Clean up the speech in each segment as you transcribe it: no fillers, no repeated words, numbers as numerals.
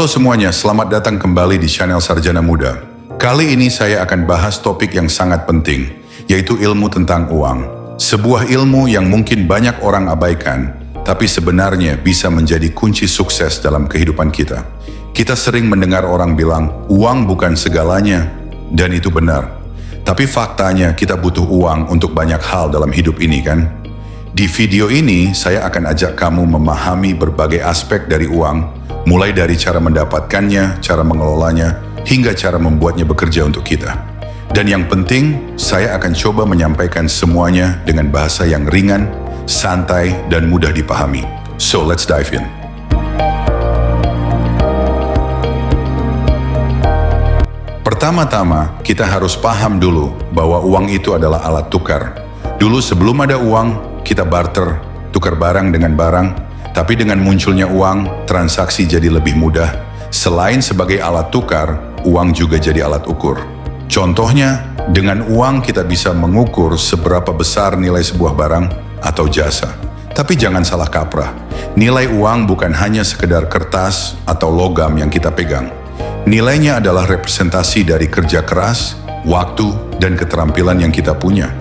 Halo semuanya, selamat datang kembali di channel Sarjana Muda. Kali ini saya akan bahas topik yang sangat penting, yaitu ilmu tentang uang. Sebuah ilmu yang mungkin banyak orang abaikan, tapi sebenarnya bisa menjadi kunci sukses dalam kehidupan kita. Kita sering mendengar orang bilang, uang bukan segalanya, dan itu benar. Tapi faktanya kita butuh uang untuk banyak hal dalam hidup ini kan? Di video ini, saya akan ajak kamu memahami berbagai aspek dari uang, mulai dari cara mendapatkannya, cara mengelolanya, hingga cara membuatnya bekerja untuk kita. Dan yang penting, saya akan coba menyampaikan semuanya dengan bahasa yang ringan, santai, dan mudah dipahami. So, let's dive in. Pertama-tama, kita harus paham dulu bahwa uang itu adalah alat tukar. Dulu sebelum ada uang, kita barter, tukar barang dengan barang. Tapi dengan munculnya uang, transaksi jadi lebih mudah. Selain sebagai alat tukar, uang juga jadi alat ukur. Contohnya, dengan uang kita bisa mengukur seberapa besar nilai sebuah barang atau jasa. Tapi jangan salah kaprah, nilai uang bukan hanya sekedar kertas atau logam yang kita pegang. Nilainya adalah representasi dari kerja keras, waktu, dan keterampilan yang kita punya.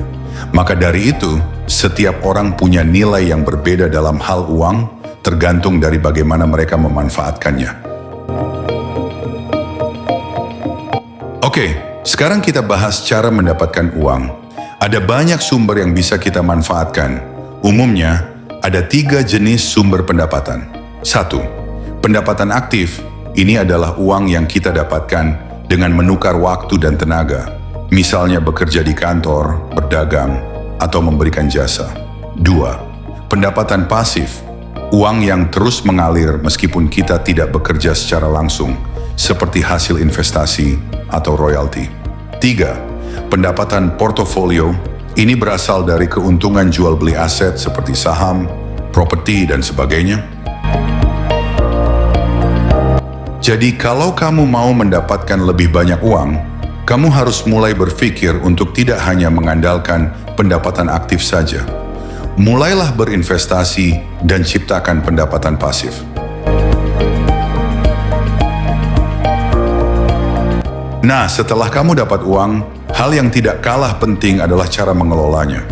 Maka dari itu, setiap orang punya nilai yang berbeda dalam hal uang, tergantung dari bagaimana mereka memanfaatkannya. Oke, sekarang kita bahas cara mendapatkan uang. Ada banyak sumber yang bisa kita manfaatkan. Umumnya, ada 3 jenis sumber pendapatan. 1. Pendapatan aktif. Ini adalah uang yang kita dapatkan dengan menukar waktu dan tenaga. Misalnya bekerja di kantor, berdagang, atau memberikan jasa. 2. Pendapatan pasif. Uang yang terus mengalir meskipun kita tidak bekerja secara langsung, seperti hasil investasi atau royalti. 3. Pendapatan portofolio. Ini berasal dari keuntungan jual beli aset seperti saham, properti, dan sebagainya. Jadi kalau kamu mau mendapatkan lebih banyak uang, kamu harus mulai berpikir untuk tidak hanya mengandalkan pendapatan aktif saja. Mulailah berinvestasi dan ciptakan pendapatan pasif. Nah, setelah kamu dapat uang, hal yang tidak kalah penting adalah cara mengelolanya.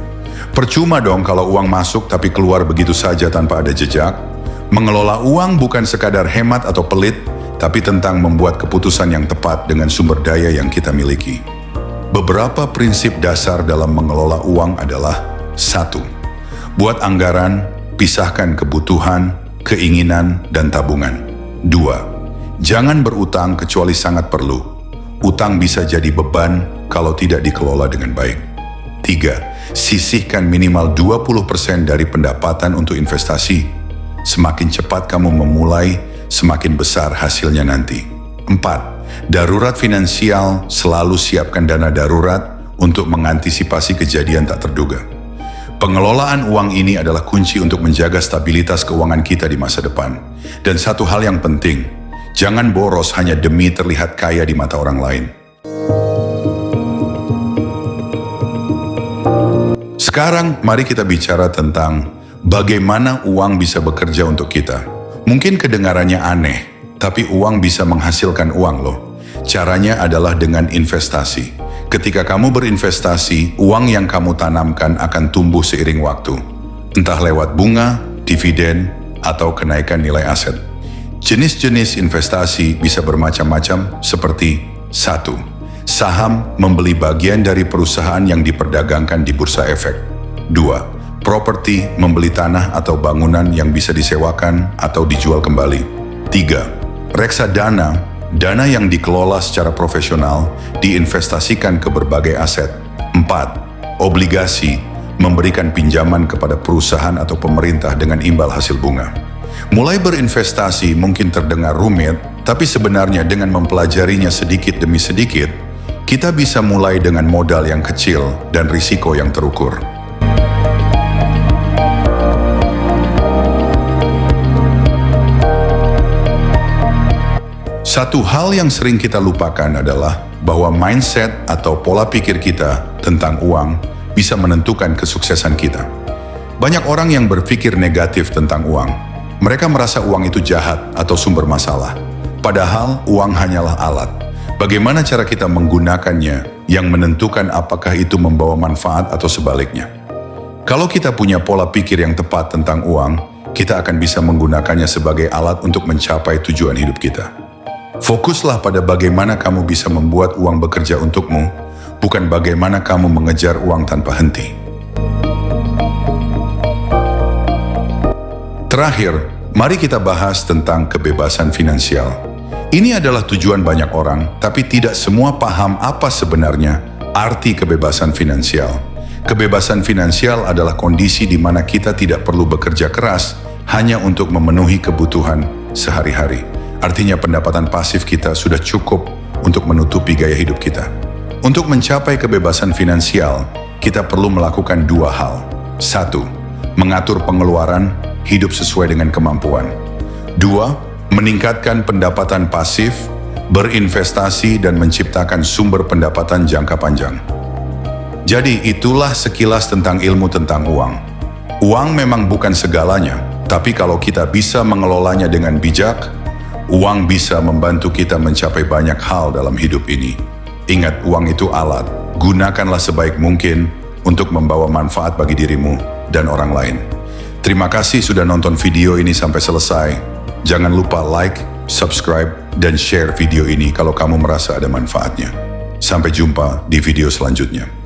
Percuma dong kalau uang masuk tapi keluar begitu saja tanpa ada jejak. Mengelola uang bukan sekadar hemat atau pelit, tapi tentang membuat keputusan yang tepat dengan sumber daya yang kita miliki. Beberapa prinsip dasar dalam mengelola uang adalah: 1. Buat anggaran, pisahkan kebutuhan, keinginan, dan tabungan. 2. Jangan berutang kecuali sangat perlu. Utang bisa jadi beban kalau tidak dikelola dengan baik. 3. Sisihkan minimal 20% dari pendapatan untuk investasi. Semakin cepat kamu memulai, semakin besar hasilnya nanti. 4. Darurat finansial, selalu siapkan dana darurat untuk mengantisipasi kejadian tak terduga. Pengelolaan uang ini adalah kunci untuk menjaga stabilitas keuangan kita di masa depan. Dan satu hal yang penting, jangan boros hanya demi terlihat kaya di mata orang lain. Sekarang, mari kita bicara tentang bagaimana uang bisa bekerja untuk kita. Mungkin kedengarannya aneh, tapi uang bisa menghasilkan uang loh. Caranya adalah dengan investasi. Ketika kamu berinvestasi, uang yang kamu tanamkan akan tumbuh seiring waktu. Entah lewat bunga, dividen, atau kenaikan nilai aset. Jenis-jenis investasi bisa bermacam-macam seperti: 1. Saham, membeli bagian dari perusahaan yang diperdagangkan di bursa efek. 2. Properti, membeli tanah atau bangunan yang bisa disewakan atau dijual kembali. 3. Reksadana, dana yang dikelola secara profesional diinvestasikan ke berbagai aset. 4. Obligasi, memberikan pinjaman kepada perusahaan atau pemerintah dengan imbal hasil bunga. Mulai berinvestasi mungkin terdengar rumit, tapi sebenarnya dengan mempelajarinya sedikit demi sedikit, kita bisa mulai dengan modal yang kecil dan risiko yang terukur. Satu hal yang sering kita lupakan adalah bahwa mindset atau pola pikir kita tentang uang bisa menentukan kesuksesan kita. Banyak orang yang berpikir negatif tentang uang. Mereka merasa uang itu jahat atau sumber masalah. Padahal uang hanyalah alat. Bagaimana cara kita menggunakannya yang menentukan apakah itu membawa manfaat atau sebaliknya. Kalau kita punya pola pikir yang tepat tentang uang, kita akan bisa menggunakannya sebagai alat untuk mencapai tujuan hidup kita. Fokuslah pada bagaimana kamu bisa membuat uang bekerja untukmu, bukan bagaimana kamu mengejar uang tanpa henti. Terakhir, mari kita bahas tentang kebebasan finansial. Ini adalah tujuan banyak orang, tapi tidak semua paham apa sebenarnya arti kebebasan finansial. Kebebasan finansial adalah kondisi di mana kita tidak perlu bekerja keras hanya untuk memenuhi kebutuhan sehari-hari. Artinya pendapatan pasif kita sudah cukup untuk menutupi gaya hidup kita. Untuk mencapai kebebasan finansial, kita perlu melakukan dua hal. 1. Mengatur pengeluaran, hidup sesuai dengan kemampuan. 2. Meningkatkan pendapatan pasif, berinvestasi dan menciptakan sumber pendapatan jangka panjang. Jadi itulah sekilas tentang ilmu tentang uang. Uang memang bukan segalanya, tapi kalau kita bisa mengelolanya dengan bijak, uang bisa membantu kita mencapai banyak hal dalam hidup ini. Ingat, uang itu alat. Gunakanlah sebaik mungkin untuk membawa manfaat bagi dirimu dan orang lain. Terima kasih sudah nonton video ini sampai selesai. Jangan lupa like, subscribe, dan share video ini kalau kamu merasa ada manfaatnya. Sampai jumpa di video selanjutnya.